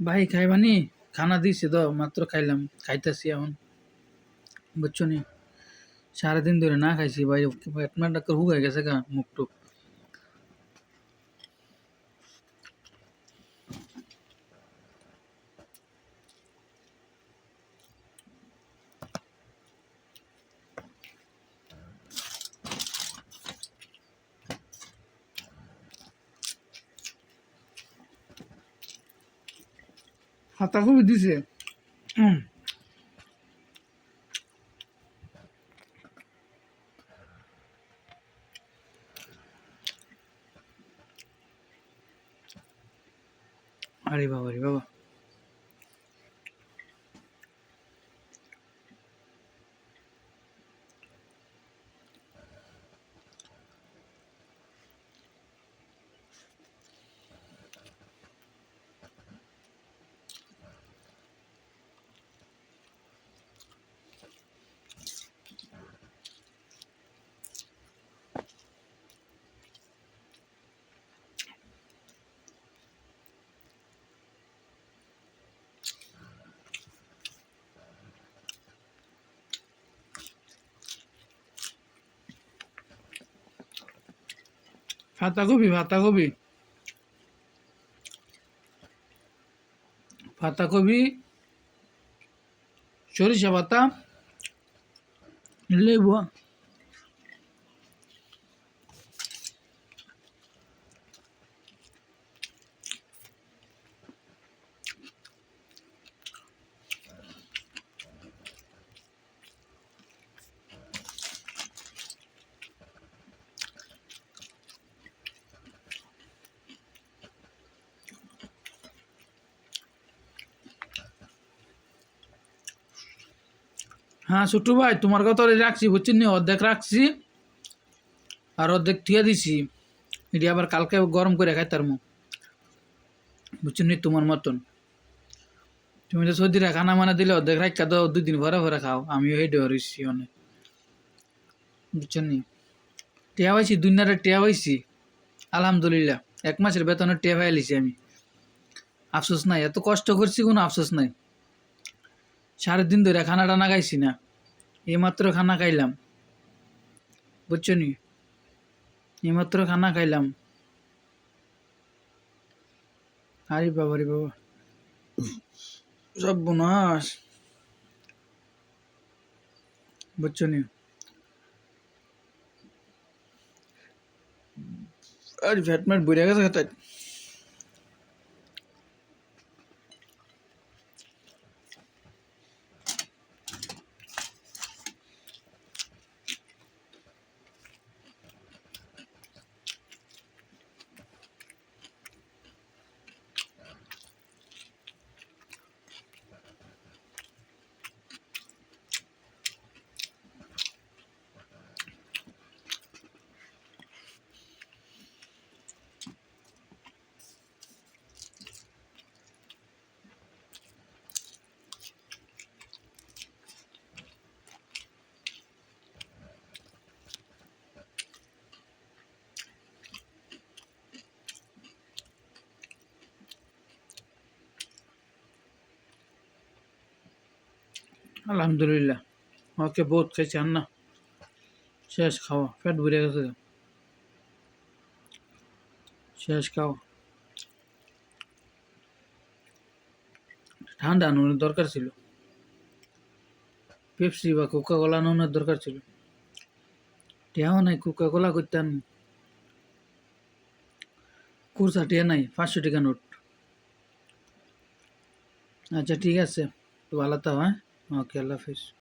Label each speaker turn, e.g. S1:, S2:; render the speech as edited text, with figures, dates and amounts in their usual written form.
S1: ভাই খাইবানি? খানা দিছে তো মাত্র খাইলাম, খাইতাছি এখন। বুঝছো নি? সারাদিন ধরে না খাইছি ভাই, পেট ম্যাট হুগাই গেছে গা মুখ টুক। হাতা খুবই দিছে। আরে বাবা রে বাবা। পাতাকপি পাতাকপি পাতাকপি, সরিষা পাতা, লেবু। হ্যাঁ ছোট্টু ভাই, তোমার কথা রাখছি বুঝছেন নি, অর্ধেক রাখছি আর অর্ধেক থুয়ে দিছি। এটি আবার কালকে গরম করে খাই তার মুখ, বুঝছেন নি? তোমার মতন তুমি তো সর্দিরা খানা মানা দিলে অর্ধেক রাখা তো 2 দিন ভরে ভরে খাও, আমিও হেঁটে হরিছি অনেক, বুঝছেন নি? টিয়া পাইছি, দুনিয়ারে টিয়া পাইছি আলহামদুলিল্লাহ। 1 মাসের বেতনের টিয়া পাই লিছি আমি। আফসোস নাই, এত কষ্ট করছি কোনো আফসোস নাই। 3.5 দিন ধরে খানা টানা খাইছি না, এইমাত্র খানা খাইলাম, বুঝছো নি? এইমাত্র খানা খাইলাম। আরে বাবা রে বাবা, সব বোনাস, বুঝছো নি? আর ফ্যাটম্যাট বইরা গেছে তাই। আলহামদুলিল্লাহ, ওকে বহুত খাইছি আর না, শেষ খাওয়া, পেট ভরে গেছে, শেষ খাওয়া। ঠান্ডা আনানোর দরকার ছিল, পেপসি বা কোকা কোলা আনানোর দরকার ছিল। টিয়াও নাই, কোকা কোলা করতে আনবো, কুরসা টিয়া নাই, 500 টাকা নোট। আচ্ছা ঠিক আছে, তো ভালো থাও, হ্যাঁ। ওকে, আল্লাহ হাফিজ।